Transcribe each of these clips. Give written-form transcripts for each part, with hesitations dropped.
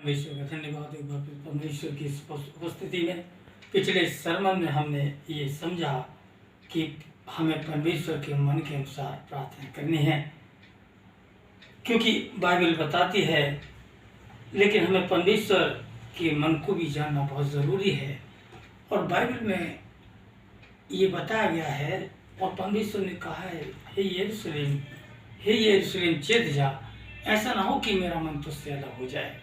परमेश्वर का धन्यवाद एक बार फिर परमेश्वर की इस उपस्थिति में। पिछले सरमन में हमने ये समझा कि हमें परमेश्वर के मन के अनुसार प्रार्थना करनी है, क्योंकि बाइबल बताती है, लेकिन हमें परमेश्वर के मन को भी जानना बहुत ज़रूरी है। और बाइबल में ये बताया गया है और परमेश्वर ने कहा है, हे यरूशलेम चेत जा, ऐसा ना हो कि मेरा मन तुझसे अलग हो जाए।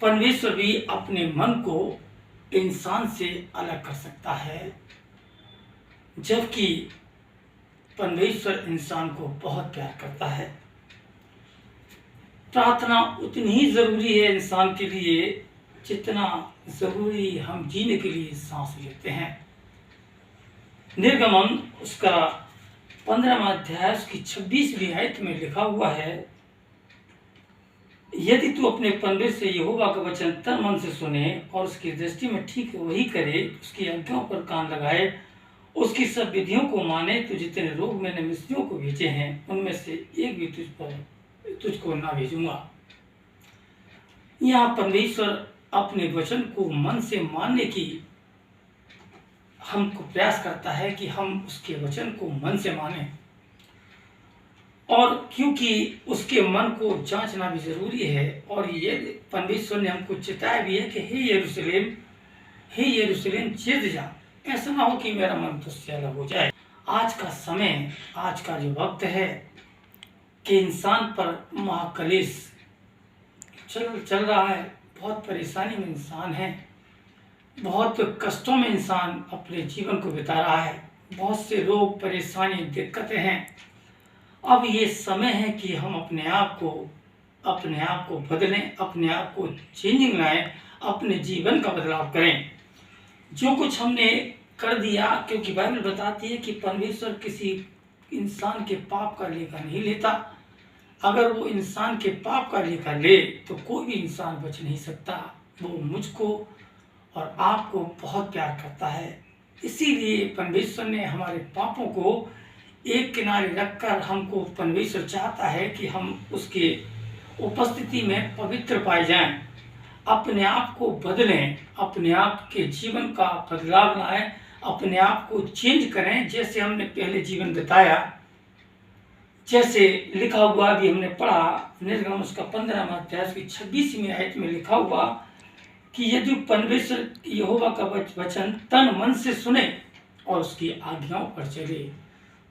परमेश्वर भी अपने मन को इंसान से अलग कर सकता है, जबकि परमेश्वर इंसान को बहुत प्यार करता है। प्रार्थना उतनी ही ज़रूरी है इंसान के लिए जितना ज़रूरी हम जीने के लिए सांस लेते हैं। निर्गमन उसका 15वां अध्याय उसकी 26वीं आयत में लिखा हुआ है, यदि तू अपने परमेश्वर यहोवा का वचन तन मन से सुने और उसकी दृष्टि में ठीक वही करे, उसकी आज्ञाओं पर कान लगाए, उसकी सब विधियों को माने, तो जितने रोग मैंने मिस्रियों को भेजे हैं उनमें से एक भी तुझको ना भेजूंगा। यहाँ परमेश्वर अपने वचन को मन से मानने की हमको प्रयास करता है कि हम उसके वचन को मन से माने, और क्योंकि उसके मन को जांचना भी जरूरी है। और ये परमेश्वर ने हमको चेताया भी है कि हे यरूशलेम चेत जा, ऐसा ना हो कि मेरा मन तुझसे अलग हो जाए। आज का समय, आज का जो वक्त है कि इंसान पर महाक्लेश चल रहा है, बहुत परेशानी में इंसान है, बहुत कष्टों में इंसान अपने जीवन को बिता रहा है, बहुत से रोग परेशानी दिक्कतें हैं। अब ये समय है कि हम अपने आप को बदलें, अपने आप को चेंजिंग लाएं, अपने जीवन का बदलाव करें। जो कुछ हमने कर दिया, क्योंकि बाइबल बताती है कि परमेश्वर किसी इंसान के पाप का लेखा नहीं लेता। अगर वो इंसान के पाप का लेखा ले तो कोई भी इंसान बच नहीं सकता। वो मुझको और आपको बहुत प्यार करता है, इसीलिए परमेश्वर ने हमारे पापों को एक किनारे रखकर हमको परमेश्वर चाहता है कि हम उसके उपस्थिति में पवित्र पाए जाएं, अपने आप को बदलें, अपने आप के जीवन का बदलाव लाएं, अपने आप को चेंज करें। जैसे हमने पहले जीवन बिताया, जैसे लिखा हुआ भी हमने पढ़ा, निर्गमन उसका 15वां अध्याय की 26वीं आयत में लिखा हुआ कि यदि परमेश्वर यहोवा का वचन तन मन से सुने और उसकी आज्ञाओं पर चले,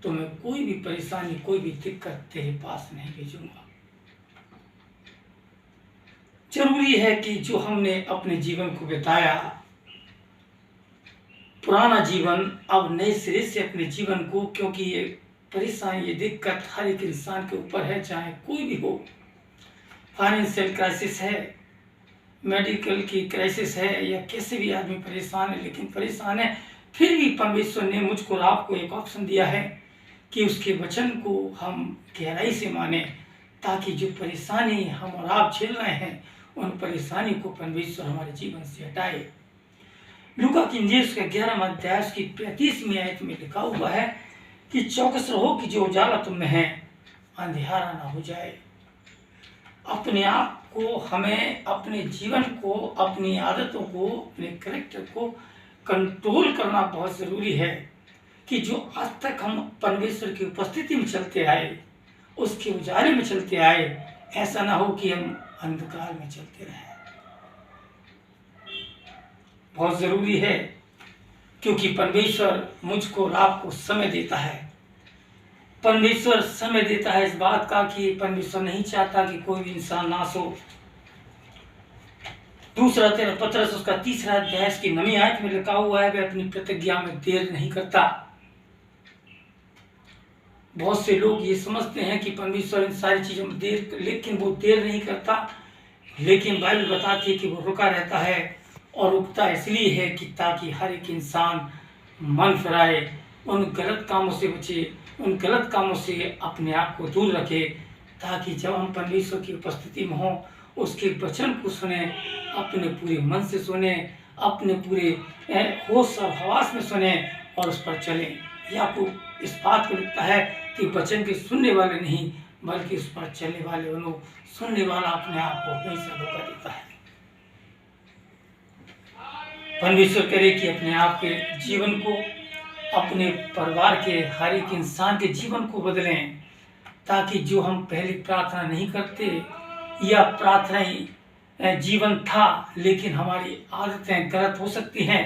तो मैं कोई भी परेशानी, कोई भी दिक्कत तेरे पास नहीं भेजूंगा। जरूरी है कि जो हमने अपने जीवन को बिताया, पुराना जीवन, अब नए सिरे से अपने जीवन को, क्योंकि ये परेशानी, ये दिक्कत हर एक इंसान के ऊपर है, चाहे कोई भी हो। फाइनेंशियल क्राइसिस है, मेडिकल की क्राइसिस है, या कैसे भी आदमी परेशान है, लेकिन परेशान है, फिर भी परमेश्वर ने मुझको और आपको एक ऑप्शन दिया है कि उसके वचन को हम गहराई से माने, ताकि जो परेशानी हम और आप झेल रहे हैं, उन परेशानी को परमेश्वर हमारे जीवन से हटाए। लूका की इंजील के 11वां अध्याय की 35वीं आयत में लिखा हुआ है कि चौकस रहो कि जो उजाला तुम में है अंधियारा ना हो जाए। अपने आप को, हमें अपने जीवन को, अपनी आदतों को, अपने कैरेक्टर को कंट्रोल करना बहुत ज़रूरी है कि जो आज तक हम परमेश्वर की उपस्थिति में चलते आए, उसके उजाले में चलते आए, ऐसा ना हो कि हम अंधकार में चलते रहें। बहुत ज़रूरी है, क्योंकि परमेश्वर मुझको और आपको समय देता है। परमेश्वर समय देता है इस बात का कि परमेश्वर नहीं चाहता कि कोई भी इंसान नाश हो। दूसरा तेरा पत्रस उसका 3रा अध्याय की 9वीं आयत में लिखा हुआ है, वह अपनी प्रतिज्ञा में देर नहीं करता। बहुत से लोग ये समझते हैं कि परमेश्वर इन सारी चीजों में लेकिन वो देर नहीं करता, लेकिन बाइबल बताती है कि वो रुका रहता है। और रुकता इसलिए है कि ताकि हर एक इंसान मन फिराए, उन गलत कामों से बचे, उन गलत कामों से अपने आप को दूर रखे, ताकि जब हम परमेश्वर की उपस्थिति में हों, उसके वचन को सुने, अपने पूरे मन से सुने, अपने पूरे होश और हवास में सुने और उस पर चलें। याकूब इस बात को लिखता है कि वचन के सुनने वाले नहीं, बल्कि उस पर चलने वाले, सुनने वाला अपने आप को हमेशा धोखा देता है। परमेश्वर करे कि अपने आप के जीवन को, अपने परिवार के हर एक इंसान के जीवन को बदलें, ताकि जो हम पहले प्रार्थना नहीं करते या प्रार्थना ही जीवन था लेकिन हमारी आदतें गलत हो सकती हैं,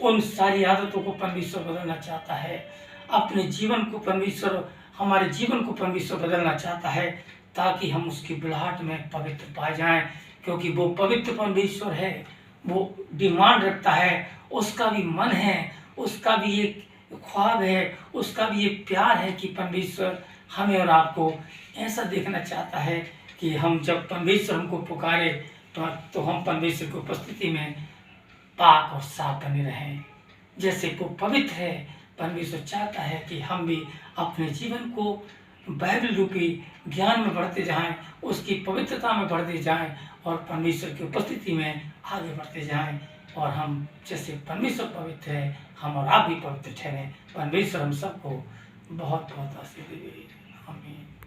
उन सारी आदतों को परमेश्वर बदलना चाहता है। अपने जीवन को परमेश्वर, हमारे जीवन को परमेश्वर बदलना चाहता है, ताकि हम उसकी बुलाहट में पवित्र पाए जाएं, क्योंकि वो पवित्र परमेश्वर है। वो डिमांड रखता है, उसका भी मन है, उसका भी एक ख्वाब है, उसका भी एक प्यार है कि परमेश्वर हमें और आपको ऐसा देखना चाहता है कि हम जब परमेश्वर हमको पुकारे तो हम परमेश्वर की उपस्थिति में पाक और साफ बने रहें। जैसे वो पवित्र है, परमेश्वर चाहता है कि हम भी अपने जीवन को बाइबल रूपी ज्ञान में बढ़ते जाएं, उसकी पवित्रता में बढ़ते जाएं और परमेश्वर की उपस्थिति में आगे बढ़ते जाएं। और हम जैसे परमेश्वर पवित्र है, हम और आप भी पवित्र ठहरें। परमेश्वर हम सबको बहुत बहुत आशीष दे। आमीन।